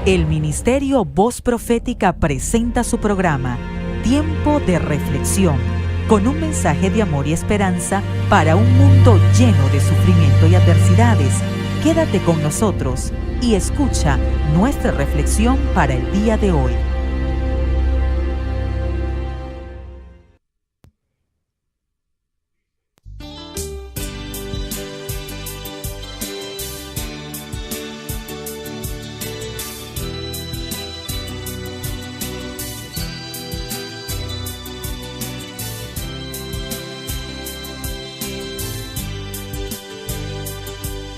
El Ministerio Voz Profética presenta su programa Tiempo de Reflexión, con un mensaje de amor y esperanza para un mundo lleno de sufrimiento y adversidades. Quédate con nosotros y escucha nuestra reflexión para el día de hoy.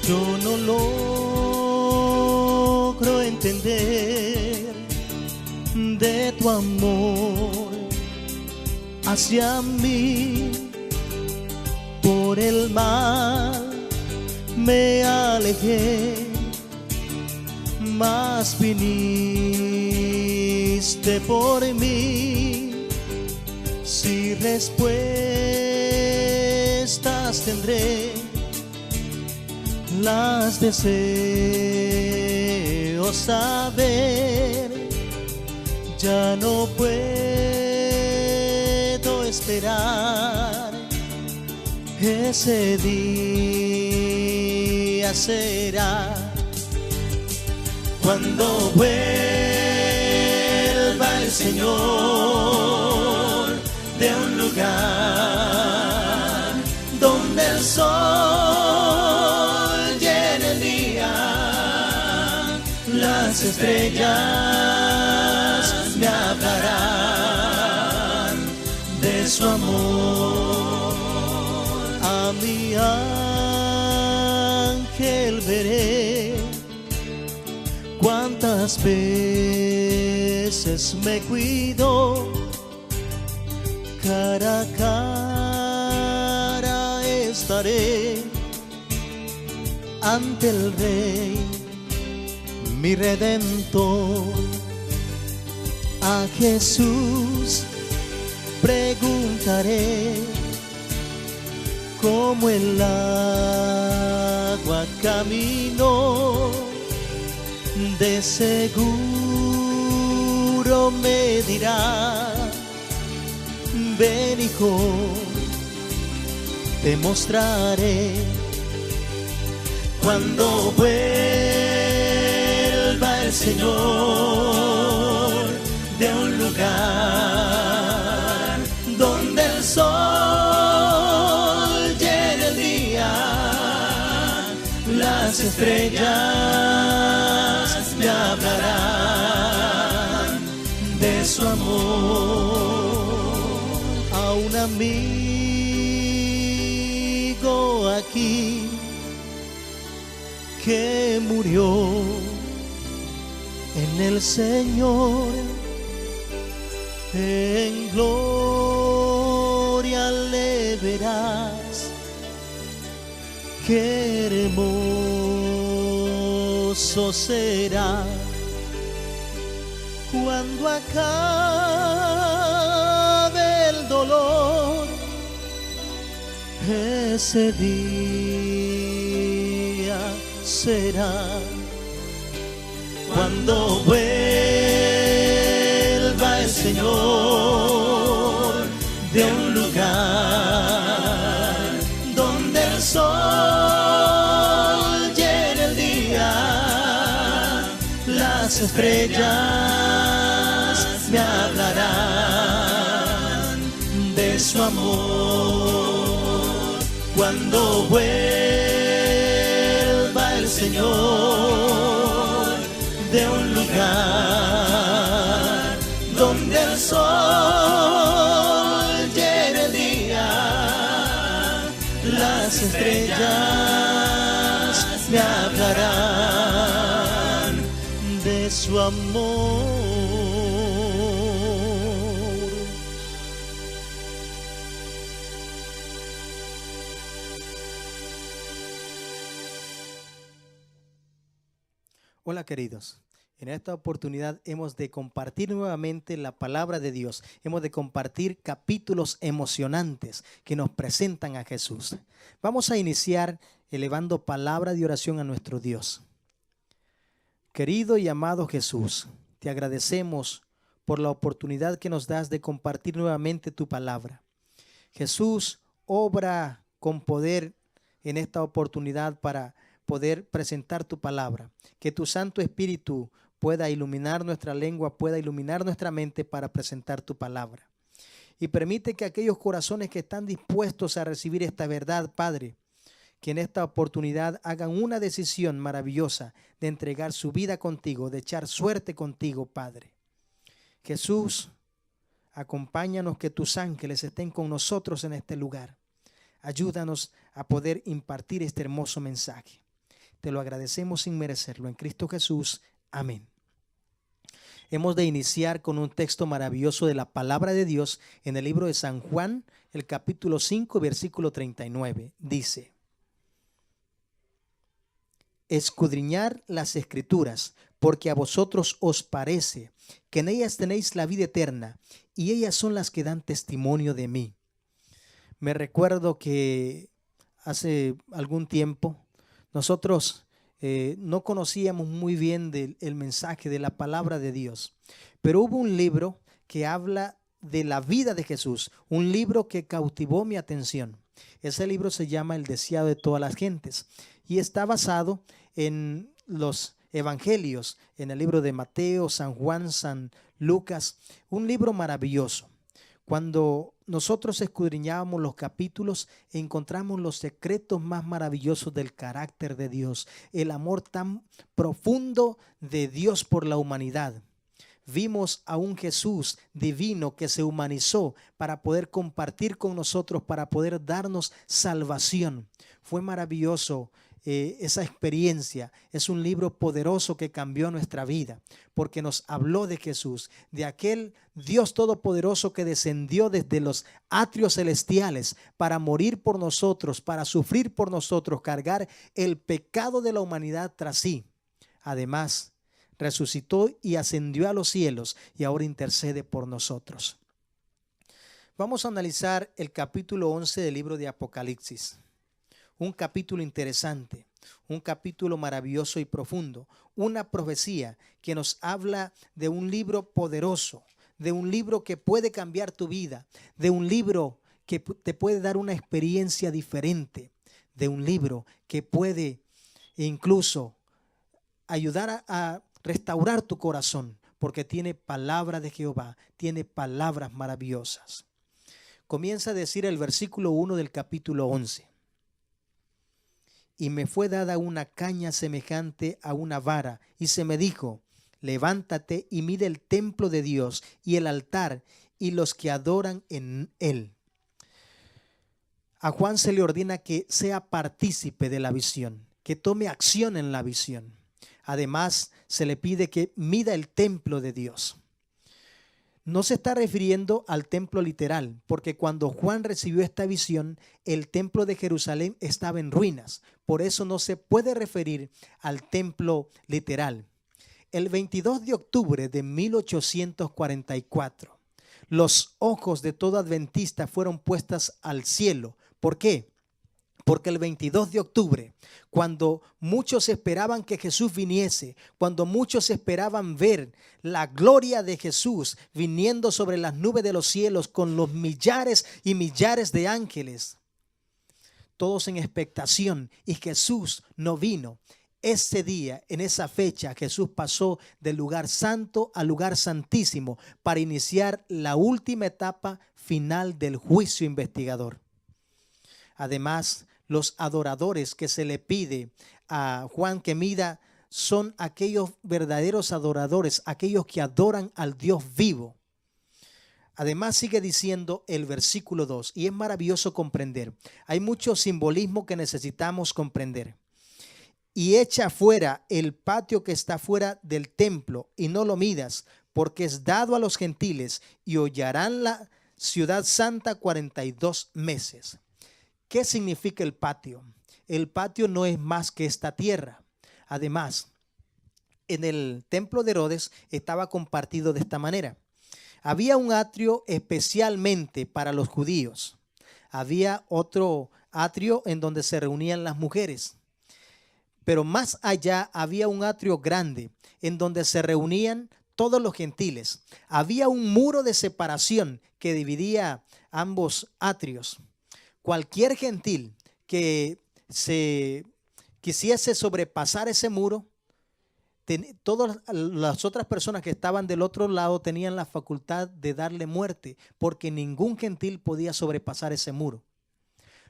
Yo no logro entender de tu amor hacia mí. Por el mal me alejé, mas viniste por mí. Si respuestas tendré, las deseo saber. Ya no puedo esperar, ese día será cuando vuelva el Señor de un lugar donde el sol, las estrellas me hablarán de su amor. A mi ángel veré, cuántas veces me cuidó. Cara a cara estaré ante el Rey, mi Redentor. A Jesús preguntaré, como el agua camino, de seguro me dirá: ven, hijo, te mostraré. Cuando vuelva el Señor de un lugar donde el sol llene el día, las estrellas me hablarán de su amor. A un amigo aquí que murió en el Señor, en gloria le verás. Qué hermoso será cuando acabe el dolor, ese día será cuando vuelva el Señor de un lugar donde el sol llene el día, las estrellas me hablarán de su amor. Cuando vuelva el Señor de un lugar donde el sol llene el día, las estrellas me hablarán de su amor. Hola queridos, en esta oportunidad hemos de compartir nuevamente la palabra de Dios. Hemos de compartir capítulos emocionantes que nos presentan a Jesús. Vamos a iniciar elevando palabra de oración a nuestro Dios. Querido y amado Jesús, te agradecemos por la oportunidad que nos das de compartir nuevamente tu palabra. Jesús, obra con poder en esta oportunidad para poder presentar tu palabra. Que tu Santo Espíritu pueda iluminar nuestra lengua, pueda iluminar nuestra mente para presentar tu palabra. Y permite que aquellos corazones que están dispuestos a recibir esta verdad, Padre, que en esta oportunidad hagan una decisión maravillosa de entregar su vida contigo, de echar suerte contigo, Padre. Jesús, acompáñanos, que tus ángeles estén con nosotros en este lugar. Ayúdanos a poder impartir este hermoso mensaje. Te lo agradecemos sin merecerlo. En Cristo Jesús. Amén. Hemos de iniciar con un texto maravilloso de la palabra de Dios en el libro de San Juan, el capítulo 5, versículo 39. Dice: escudriñar las Escrituras, porque a vosotros os parece que en ellas tenéis la vida eterna, y ellas son las que dan testimonio de mí. Me recuerdo que hace algún tiempo nosotros no conocíamos muy bien el mensaje de la palabra de Dios, pero hubo un libro que habla de la vida de Jesús, un libro que cautivó mi atención. Ese libro se llama El deseado de todas las gentes y está basado en los evangelios, en el libro de Mateo, San Juan, San Lucas, un libro maravilloso. Cuando nosotros escudriñábamos los capítulos, encontramos los secretos más maravillosos del carácter de Dios, el amor tan profundo de Dios por la humanidad. Vimos a un Jesús divino que se humanizó para poder compartir con nosotros, para poder darnos salvación. Fue maravilloso esa experiencia. Es un libro poderoso que cambió nuestra vida, porque nos habló de Jesús, de aquel Dios todopoderoso que descendió desde los atrios celestiales para morir por nosotros, para sufrir por nosotros, cargar el pecado de la humanidad tras sí. Además, resucitó y ascendió a los cielos y ahora intercede por nosotros. Vamos a analizar el capítulo 11 del libro de Apocalipsis. Un capítulo interesante, un capítulo maravilloso y profundo, una profecía que nos habla de un libro poderoso, de un libro que puede cambiar tu vida, de un libro que te puede dar una experiencia diferente, de un libro que puede incluso ayudar a restaurar tu corazón, porque tiene palabra de Jehová, tiene palabras maravillosas. Comienza a decir el versículo 1 del capítulo 11. Y me fue dada una caña semejante a una vara, y se me dijo: levántate y mide el templo de Dios y el altar y los que adoran en él. A Juan se le ordena que sea partícipe de la visión, que tome acción en la visión. Además, se le pide que mida el templo de Dios. No se está refiriendo al templo literal, porque cuando Juan recibió esta visión, el templo de Jerusalén estaba en ruinas. Por eso no se puede referir al templo literal. El 22 de octubre de 1844, los ojos de todo adventista fueron puestos al cielo. ¿Por qué? Porque el 22 de octubre, cuando muchos esperaban que Jesús viniese, cuando muchos esperaban ver la gloria de Jesús viniendo sobre las nubes de los cielos con los millares y millares de ángeles, todos en expectación, y Jesús no vino. Ese día, en esa fecha, Jesús pasó del lugar santo al lugar santísimo para iniciar la última etapa final del juicio investigador. Además, los adoradores que se le pide a Juan que mida son aquellos verdaderos adoradores, aquellos que adoran al Dios vivo. Además, sigue diciendo el versículo 2, y es maravilloso comprender. Hay mucho simbolismo que necesitamos comprender. Y echa fuera el patio que está fuera del templo, y no lo midas, porque es dado a los gentiles, y hollarán la ciudad santa 42 meses. ¿Qué significa el patio? El patio no es más que esta tierra. Además, en el templo de Herodes estaba compartido de esta manera. Había un atrio especialmente para los judíos. Había otro atrio en donde se reunían las mujeres. pero más allá había un atrio grande en donde se reunían todos los gentiles. Había un muro de separación que dividía ambos atrios. Cualquier gentil que se quisiese sobrepasar ese muro, todas las otras personas que estaban del otro lado tenían la facultad de darle muerte, porque ningún gentil podía sobrepasar ese muro.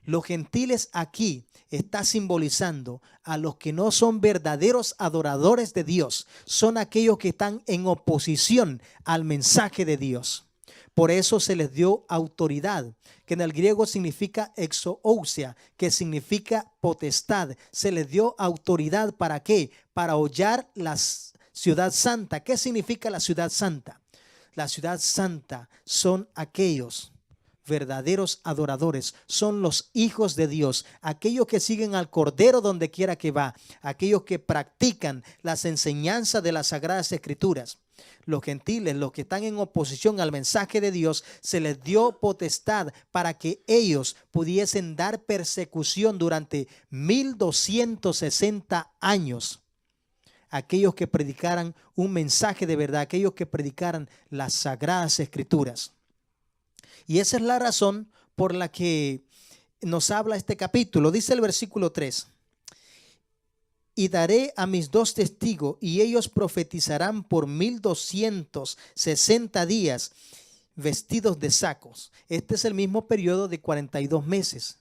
Los gentiles aquí está simbolizando a los que no son verdaderos adoradores de Dios. Son aquellos que están en oposición al mensaje de Dios. Por eso se les dio autoridad, que en el griego significa exousia, que significa potestad. Se les dio autoridad, ¿para qué? Para hollar la ciudad santa. ¿Qué significa la ciudad santa? La ciudad santa son aquellos verdaderos adoradores, son los hijos de Dios, aquellos que siguen al Cordero donde quiera que va, aquellos que practican las enseñanzas de las Sagradas Escrituras. Los gentiles, los que están en oposición al mensaje de Dios, se les dio potestad para que ellos pudiesen dar persecución durante 1260 años. Aquellos que predicaran un mensaje de verdad, aquellos que predicaran las Sagradas Escrituras. Y esa es la razón por la que nos habla este capítulo. Dice el versículo 3. Y daré a mis 2 testigos, y ellos profetizarán por 1260 días, vestidos de sacos. Este es el mismo periodo de 42 meses.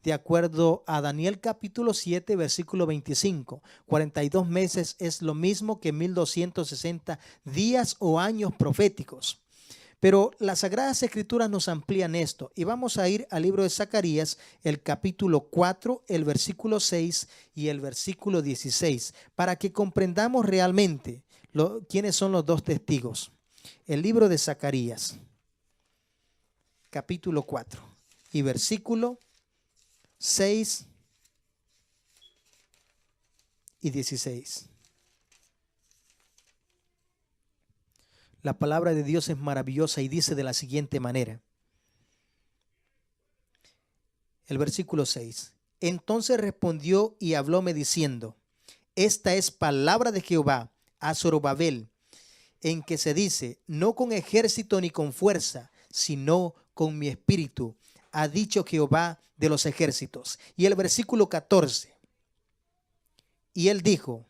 De acuerdo a Daniel capítulo 7, versículo 25. 42 meses es lo mismo que 1260 días o años proféticos. Pero las Sagradas Escrituras nos amplían esto, y vamos a ir al libro de Zacarías, el capítulo 4, el versículo 6 y el versículo 16, para que comprendamos realmente quiénes son los 2 testigos. El libro de Zacarías, capítulo 4 y versículo 6 y 16. La palabra de Dios es maravillosa y dice de la siguiente manera. El versículo 6. Entonces respondió y hablóme diciendo: esta es palabra de Jehová a Zorobabel, en que se dice: no con ejército ni con fuerza, sino con mi espíritu, ha dicho Jehová de los ejércitos. Y el versículo 14. Y él dijo: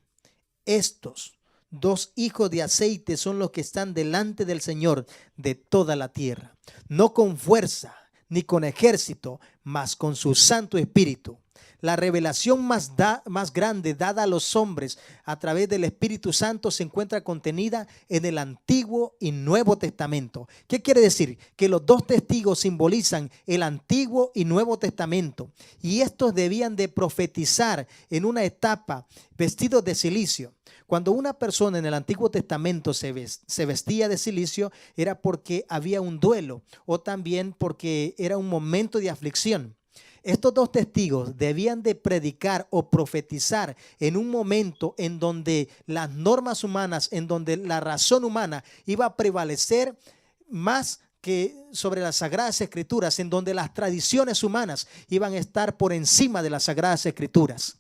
estos 2 hijos de aceite son los que están delante del Señor de toda la tierra, no con fuerza ni con ejército, mas con su Santo Espíritu. La revelación más grande dada a los hombres a través del Espíritu Santo se encuentra contenida en el Antiguo y Nuevo Testamento. ¿Qué quiere decir? Que los 2 testigos simbolizan el Antiguo y Nuevo Testamento, y estos debían de profetizar en una etapa vestidos de cilicio. Cuando una persona en el Antiguo Testamento se vestía de cilicio, era porque había un duelo o también porque era un momento de aflicción. Estos 2 testigos debían de predicar o profetizar en un momento en donde las normas humanas, en donde la razón humana iba a prevalecer más que sobre las Sagradas Escrituras, en donde las tradiciones humanas iban a estar por encima de las Sagradas Escrituras.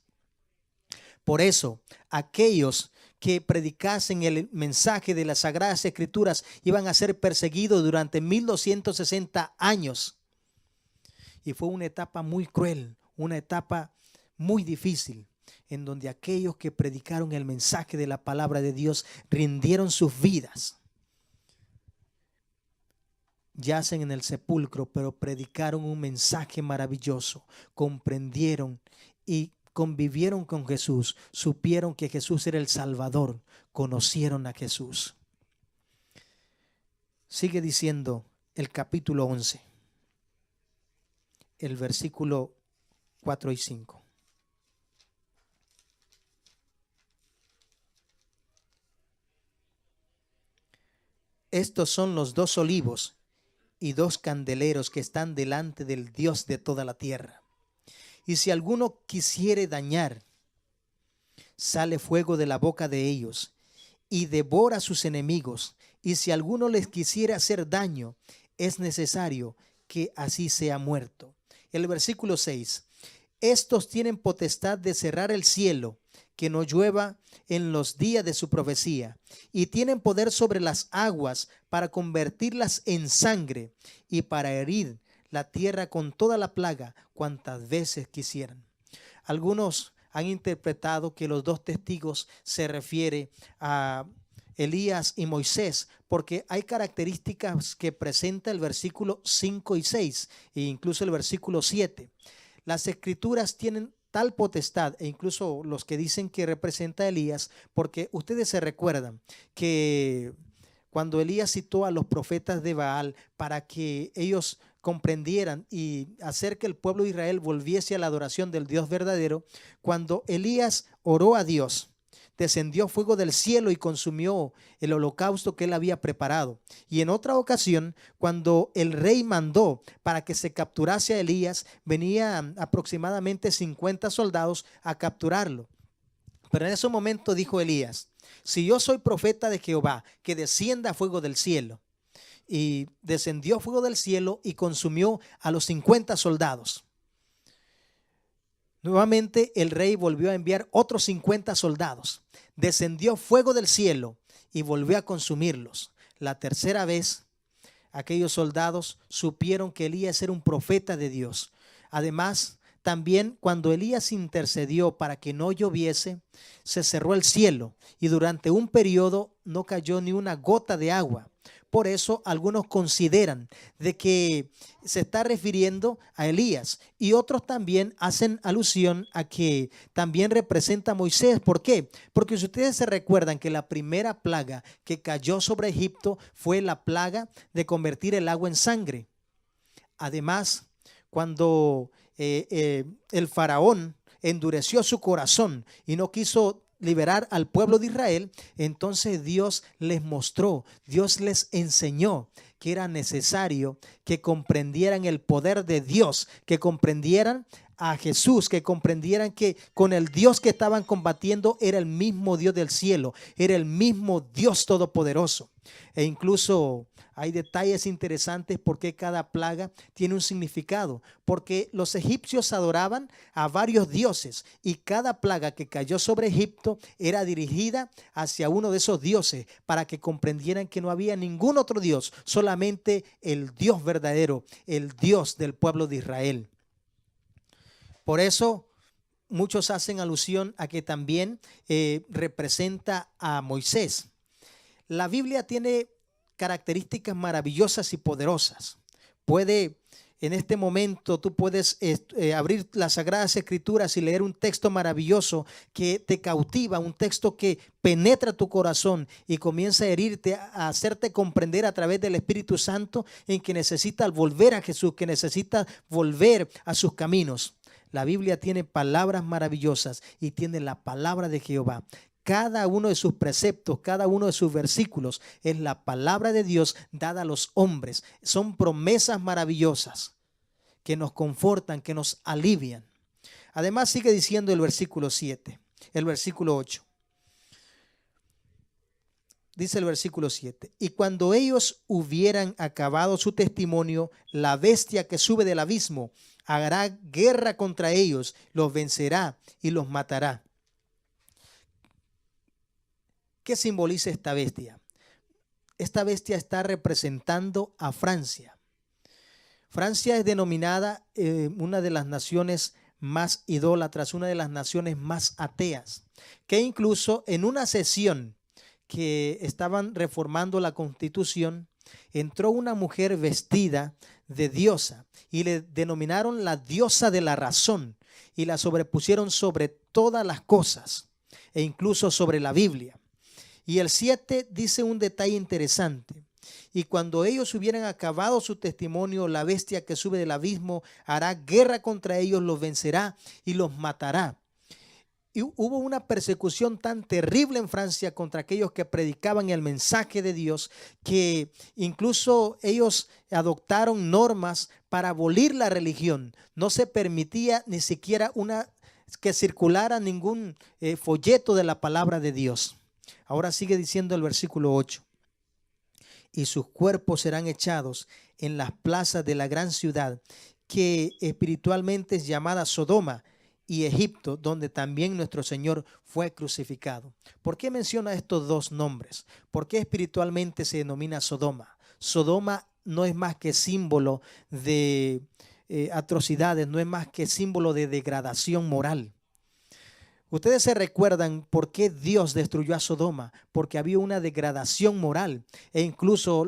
Por eso, aquellos que predicasen el mensaje de las Sagradas Escrituras iban a ser perseguidos durante 1260 años. Y fue una etapa muy cruel, una etapa muy difícil, en donde aquellos que predicaron el mensaje de la palabra de Dios rindieron sus vidas. Yacen en el sepulcro, pero predicaron un mensaje maravilloso, comprendieron y convivieron con Jesús, supieron que Jesús era el Salvador, conocieron a Jesús. Sigue diciendo el capítulo 11, el versículo 4 y 5. Estos son los 2 olivos y 2 candeleros que están delante del Dios de toda la tierra. Y si alguno quisiere dañar, sale fuego de la boca de ellos y devora a sus enemigos. Y si alguno les quisiera hacer daño, es necesario que así sea muerto. El versículo 6. Estos tienen potestad de cerrar el cielo que no llueva en los días de su profecía, y tienen poder sobre las aguas para convertirlas en sangre y para herir la tierra con toda la plaga cuantas veces quisieran. Algunos han interpretado que los dos testigos se refiere a Elías y Moisés, porque hay características que presenta el versículo 5 y 6 e incluso el versículo 7. Las escrituras tienen tal potestad, e incluso los que dicen que representa a Elías, porque ustedes se recuerdan que cuando Elías citó a los profetas de Baal para que ellos comprendieran y hacer que el pueblo de Israel volviese a la adoración del Dios verdadero, cuando Elías oró a Dios, descendió fuego del cielo y consumió el holocausto que él había preparado. Y en otra ocasión, cuando el rey mandó para que se capturase a Elías, venían aproximadamente 50 soldados a capturarlo. Pero en ese momento dijo Elías: si yo soy profeta de Jehová, que descienda fuego del cielo. Y descendió fuego del cielo y consumió a los 50 soldados. Nuevamente el rey volvió a enviar otros 50 soldados. Descendió fuego del cielo y volvió a consumirlos. La tercera vez, aquellos soldados supieron que Elías era un profeta de Dios. Además, también cuando Elías intercedió para que no lloviese, se cerró el cielo y durante un periodo no cayó ni una gota de agua. Por eso algunos consideran de que se está refiriendo a Elías, y otros también hacen alusión a que también representa a Moisés. ¿Por qué? Porque si ustedes se recuerdan que la primera plaga que cayó sobre Egipto fue la plaga de convertir el agua en sangre. Además, cuando el faraón endureció su corazón y no quiso liberar al pueblo de Israel, entonces Dios les mostró, Dios les enseñó que era necesario que comprendieran el poder de Dios, que comprendieran a Jesús, que comprendieran que con el Dios que estaban combatiendo era el mismo Dios del cielo, era el mismo Dios todopoderoso. E incluso hay detalles interesantes porque cada plaga tiene un significado, porque los egipcios adoraban a varios dioses y cada plaga que cayó sobre Egipto era dirigida hacia uno de esos dioses para que comprendieran que no había ningún otro Dios, solamente el Dios verdadero, el Dios del pueblo de Israel. Por eso muchos hacen alusión a que también representa a Moisés. La Biblia tiene características maravillosas y poderosas. En este momento tú puedes abrir las Sagradas Escrituras y leer un texto maravilloso que te cautiva, un texto que penetra tu corazón y comienza a herirte, a hacerte comprender a través del Espíritu Santo en que necesitas volver a Jesús, que necesitas volver a sus caminos. La Biblia tiene palabras maravillosas y tiene la palabra de Jehová. Cada uno de sus preceptos, cada uno de sus versículos es la palabra de Dios dada a los hombres. Son promesas maravillosas que nos confortan, que nos alivian. Además sigue diciendo el versículo 7, el versículo 8. Dice el versículo 7: y cuando ellos hubieran acabado su testimonio, la bestia que sube del abismo hará guerra contra ellos, los vencerá y los matará. ¿Qué simboliza esta bestia? Esta bestia está representando a Francia. Francia es denominada una de las naciones más idólatras, una de las naciones más ateas, que incluso en una sesión que estaban reformando la Constitución, entró una mujer vestida de diosa y le denominaron la diosa de la razón y la sobrepusieron sobre todas las cosas e incluso sobre la Biblia. Y el 7 dice un detalle interesante: y cuando ellos hubieran acabado su testimonio, la bestia que sube del abismo hará guerra contra ellos, los vencerá y los matará. Y hubo una persecución tan terrible en Francia contra aquellos que predicaban el mensaje de Dios, que incluso ellos adoptaron normas para abolir la religión. No se permitía ni siquiera que circulara ningún folleto de la palabra de Dios. Ahora sigue diciendo el versículo 8: y sus cuerpos serán echados en las plazas de la gran ciudad, que espiritualmente es llamada Sodoma, y Egipto, donde también nuestro Señor fue crucificado. ¿Por qué menciona estos dos nombres? ¿Por qué espiritualmente se denomina Sodoma? Sodoma no es más que símbolo de atrocidades, no es más que símbolo de degradación moral. Ustedes se recuerdan por qué Dios destruyó a Sodoma, porque había una degradación moral e incluso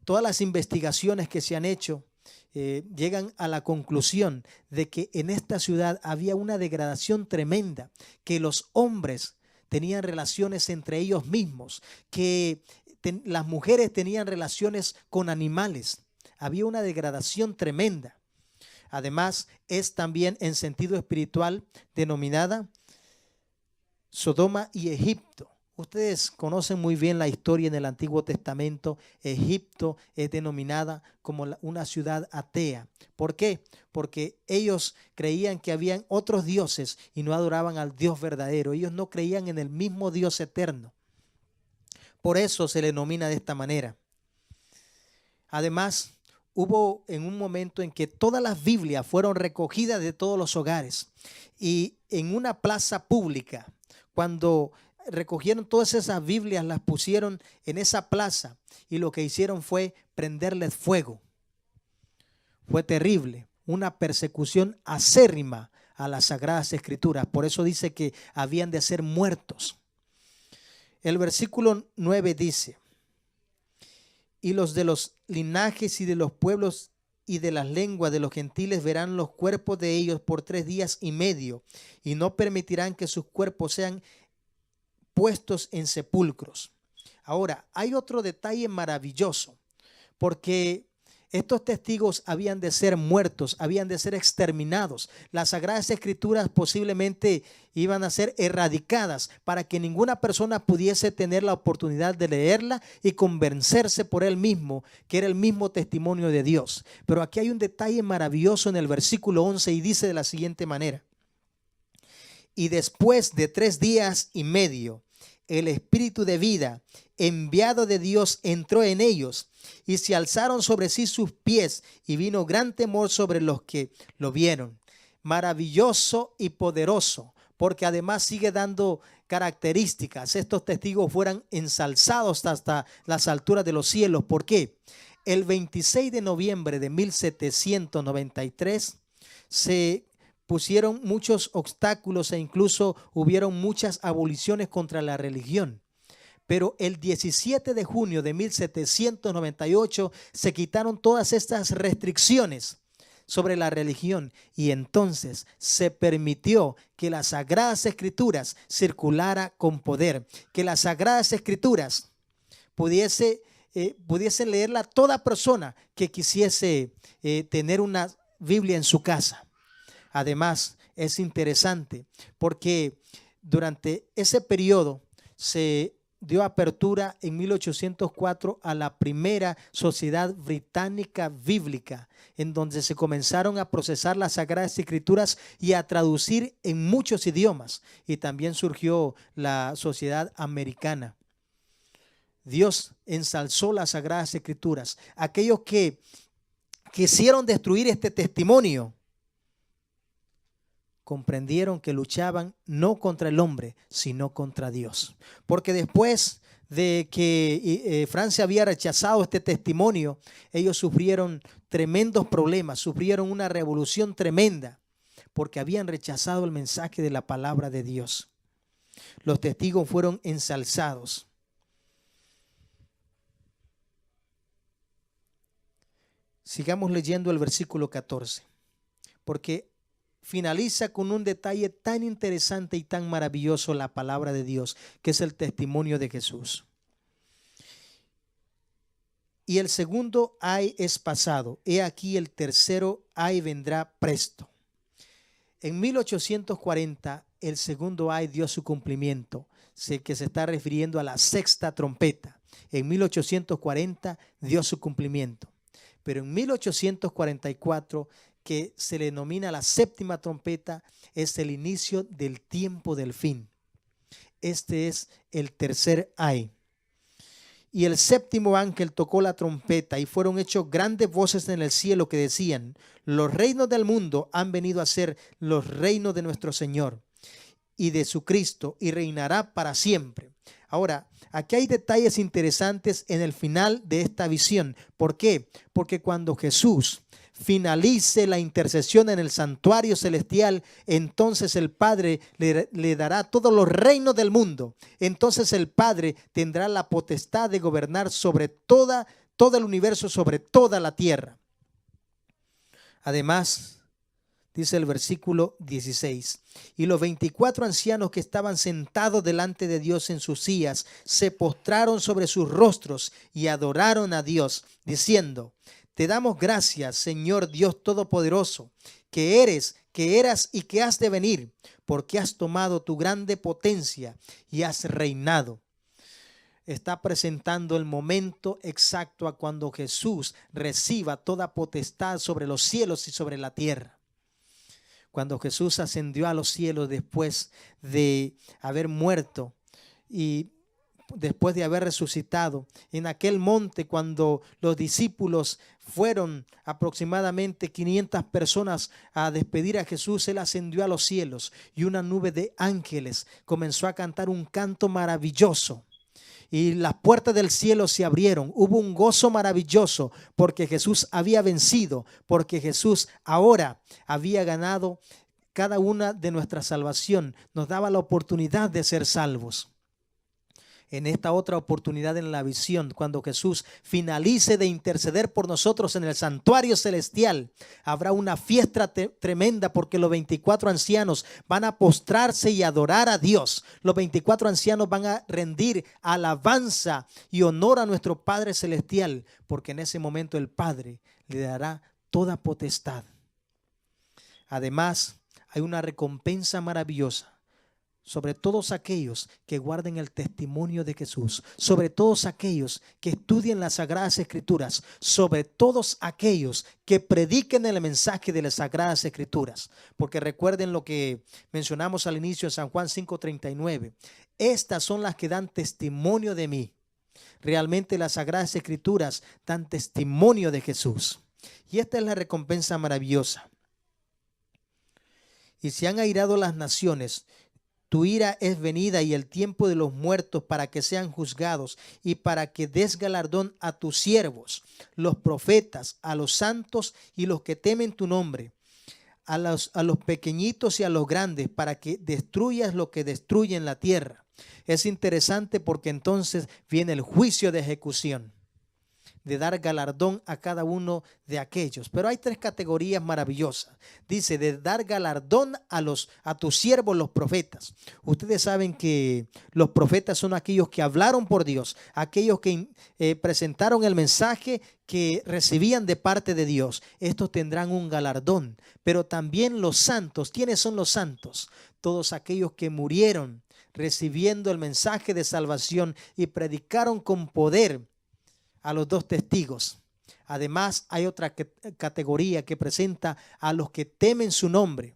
todas las investigaciones que se han hecho llegan a la conclusión de que en esta ciudad había una degradación tremenda, que los hombres tenían relaciones entre ellos mismos, que las mujeres tenían relaciones con animales. Había una degradación tremenda. Además, es también en sentido espiritual denominada Sodoma y Egipto. Ustedes conocen muy bien la historia en el Antiguo Testamento. Egipto es denominada como una ciudad atea. ¿Por qué? Porque ellos creían que habían otros dioses y no adoraban al Dios verdadero. Ellos no creían en el mismo Dios eterno. Por eso se le denomina de esta manera. Además, hubo en un momento en que todas las Biblias fueron recogidas de todos los hogares y en una plaza pública, cuando recogieron todas esas Biblias, las pusieron en esa plaza y lo que hicieron fue prenderles fuego. Fue terrible, una persecución acérrima a las Sagradas Escrituras. Por eso dice que habían de ser muertos. El versículo 9 dice: y los de los linajes y de los pueblos y de las lenguas de los gentiles verán los cuerpos de ellos por 3 días y medio, y no permitirán que sus cuerpos sean puestos en sepulcros. Ahora, hay otro detalle maravilloso, porque estos testigos habían de ser muertos, habían de ser exterminados. Las Sagradas Escrituras posiblemente iban a ser erradicadas para que ninguna persona pudiese tener la oportunidad de leerla y convencerse por él mismo que era el mismo testimonio de Dios. Pero aquí hay un detalle maravilloso en el versículo 11 y dice de la siguiente manera: y después de 3 días y medio, el Espíritu de vida enviado de Dios entró en ellos y se alzaron sobre sí sus pies y vino gran temor sobre los que lo vieron. Maravilloso y poderoso, porque además sigue dando características. Estos testigos fueran ensalzados hasta las alturas de los cielos. ¿Por qué? El 26 de noviembre de 1793 se pusieron muchos obstáculos e incluso hubieron muchas aboliciones contra la religión. Pero el 17 de junio de 1798 se quitaron todas estas restricciones sobre la religión y entonces se permitió que las Sagradas Escrituras circulara con poder, que las Sagradas Escrituras pudiesen leerla toda persona que quisiese tener una Biblia en su casa. Además, es interesante porque durante ese periodo se dio apertura en 1804 a la primera Sociedad Británica Bíblica, en donde se comenzaron a procesar las Sagradas Escrituras y a traducir en muchos idiomas. Y también surgió la Sociedad Americana. Dios ensalzó las Sagradas Escrituras. Aquellos que quisieron destruir este testimonio comprendieron que luchaban no contra el hombre, sino contra Dios. Porque después de que Francia había rechazado este testimonio, ellos sufrieron tremendos problemas, sufrieron una revolución tremenda, porque habían rechazado el mensaje de la palabra de Dios. Los testigos fueron ensalzados. Sigamos leyendo el versículo 14, porque finaliza con un detalle tan interesante y tan maravilloso la palabra de Dios, que es el testimonio de Jesús. Y el segundo ay es pasado, he aquí el tercero ay vendrá presto. En 1840 el segundo ay dio su cumplimiento, que se está refiriendo a la sexta trompeta. En 1840 dio su cumplimiento, pero en 1844, que se le denomina la séptima trompeta, es el inicio del tiempo del fin. Este es el tercer ay. Y el séptimo ángel tocó la trompeta y fueron hechos grandes voces en el cielo que decían: los reinos del mundo han venido a ser los reinos de nuestro Señor y de su Cristo, y reinará para siempre. Ahora, aquí hay detalles interesantes en el final de esta visión. ¿Por qué? Porque cuando Jesús finalice la intercesión en el santuario celestial, entonces el Padre le dará todos los reinos del mundo. Entonces el Padre tendrá la potestad de gobernar sobre todo el universo, sobre toda la tierra. Además, dice el versículo 16, y los 24 ancianos que estaban sentados delante de Dios en sus sillas se postraron sobre sus rostros y adoraron a Dios, diciendo: te damos gracias, Señor Dios Todopoderoso, que eres, que eras y que has de venir, porque has tomado tu grande potencia y has reinado. Está presentando el momento exacto a cuando Jesús reciba toda potestad sobre los cielos y sobre la tierra. Cuando Jesús ascendió a los cielos después de haber muerto y después de haber resucitado, en aquel monte, cuando los discípulos fueron aproximadamente 500 personas a despedir a Jesús, Él ascendió a los cielos y una nube de ángeles comenzó a cantar un canto maravilloso. Y las puertas del cielo se abrieron. Hubo un gozo maravilloso porque Jesús había vencido, porque Jesús ahora había ganado cada una de nuestra salvación. Nos daba la oportunidad de ser salvos. En esta otra oportunidad en la visión, cuando Jesús finalice de interceder por nosotros en el santuario celestial, habrá una fiesta tremenda porque los 24 ancianos van a postrarse y adorar a Dios. Los 24 ancianos van a rendir alabanza y honor a nuestro Padre celestial, porque en ese momento el Padre le dará toda potestad. Además, hay una recompensa maravillosa sobre todos aquellos que guarden el testimonio de Jesús, sobre todos aquellos que estudien las Sagradas Escrituras, sobre todos aquellos que prediquen el mensaje de las Sagradas Escrituras. Porque recuerden lo que mencionamos al inicio en San Juan 5:39. Estas son las que dan testimonio de mí. Realmente las Sagradas Escrituras dan testimonio de Jesús. Y esta es la recompensa maravillosa. Y se han airado las naciones. Tu ira es venida y el tiempo de los muertos para que sean juzgados y para que des galardón a tus siervos, los profetas, a los santos y los que temen tu nombre, a los pequeñitos y a los grandes, para que destruyas lo que destruye en la tierra. Es interesante porque entonces viene el juicio de ejecución, de dar galardón a cada uno de aquellos. Pero hay tres categorías maravillosas. Dice, de dar galardón a tus siervos, los profetas. Ustedes saben que los profetas son aquellos que hablaron por Dios, aquellos que presentaron el mensaje que recibían de parte de Dios. Estos tendrán un galardón. Pero también los santos. ¿Quiénes son los santos? Todos aquellos que murieron recibiendo el mensaje de salvación y predicaron con poder a los dos testigos. Además, hay otra categoría que presenta a los que temen su nombre.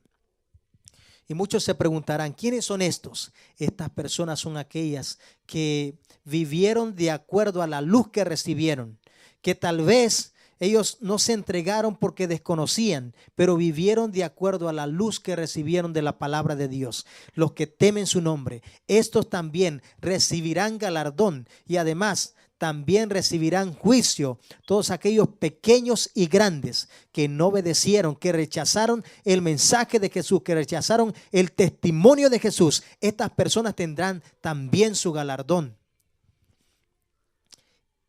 Y muchos se preguntarán, ¿quiénes son estos? Estas personas son aquellas que vivieron de acuerdo a la luz que recibieron, que tal vez ellos no se entregaron porque desconocían, pero vivieron de acuerdo a la luz que recibieron de la palabra de Dios. Los que temen su nombre, estos también recibirán galardón y además también recibirán juicio. Todos aquellos pequeños y grandes que no obedecieron, que rechazaron el mensaje de Jesús, que rechazaron el testimonio de Jesús, estas personas tendrán también su galardón.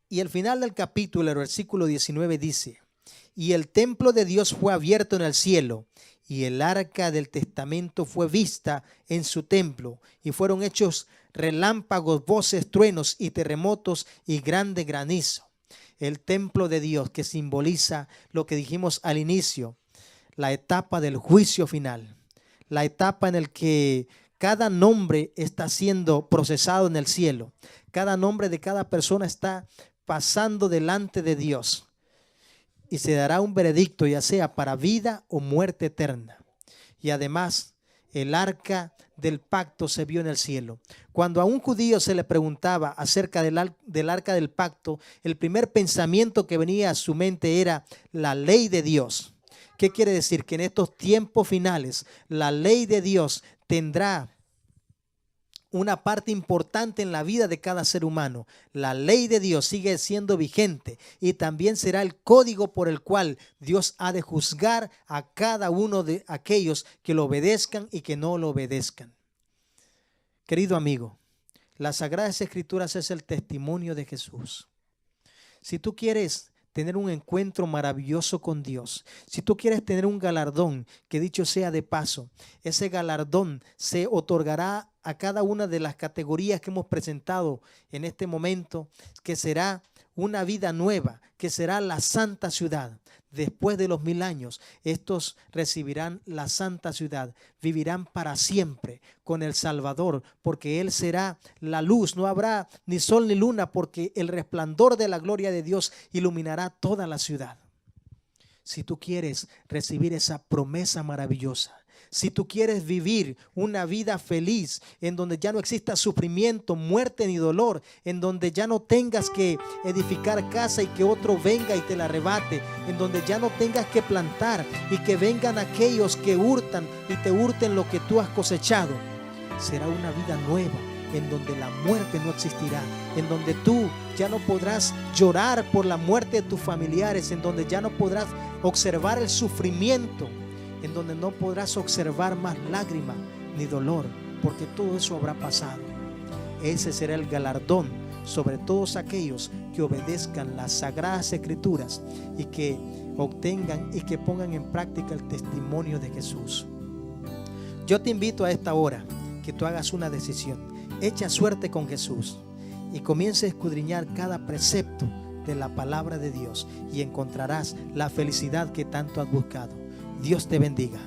Y al final del capítulo, el versículo 19 dice: y el templo de Dios fue abierto en el cielo, y el arca del testamento fue vista en su templo, y fueron hechos relámpagos, voces, truenos y terremotos y grande granizo. El templo de Dios, que simboliza lo que dijimos al inicio, la etapa del juicio final, la etapa en la que cada nombre está siendo procesado en el cielo, cada nombre de cada persona está pasando delante de Dios y se dará un veredicto, ya sea para vida o muerte eterna. Y además el arca del pacto se vio en el cielo. Cuando a un judío se le preguntaba acerca del arca del pacto, el primer pensamiento que venía a su mente era la ley de Dios. ¿Qué quiere decir? Que en estos tiempos finales la ley de Dios tendrá una parte importante en la vida de cada ser humano. La ley de Dios sigue siendo vigente y también será el código por el cual Dios ha de juzgar a cada uno de aquellos que lo obedezcan y que no lo obedezcan. Querido amigo, las Sagradas Escrituras es el testimonio de Jesús. Si tú quieres tener un encuentro maravilloso con Dios, si tú quieres tener un galardón, que dicho sea de paso, ese galardón se otorgará a cada una de las categorías que hemos presentado en este momento, que será una vida nueva, que será la santa ciudad. Después de los 1000 años, estos recibirán la santa ciudad, vivirán para siempre con el Salvador, porque Él será la luz, no habrá ni sol ni luna, porque el resplandor de la gloria de Dios iluminará toda la ciudad. Si tú quieres recibir esa promesa maravillosa, si tú quieres vivir una vida feliz en donde ya no exista sufrimiento, muerte ni dolor, en donde ya no tengas que edificar casa y que otro venga y te la arrebate, en donde ya no tengas que plantar y que vengan aquellos que hurtan y te hurten lo que tú has cosechado, será una vida nueva en donde la muerte no existirá, en donde tú ya no podrás llorar por la muerte de tus familiares, en donde ya no podrás observar el sufrimiento, en donde no podrás observar más lágrimas ni dolor, porque todo eso habrá pasado. Ese será el galardón sobre todos aquellos que obedezcan las Sagradas Escrituras y que obtengan y que pongan en práctica el testimonio de Jesús. Yo te invito a esta hora que tú hagas una decisión. Echa suerte con Jesús y comienza a escudriñar cada precepto de la palabra de Dios y encontrarás la felicidad que tanto has buscado. Dios te bendiga.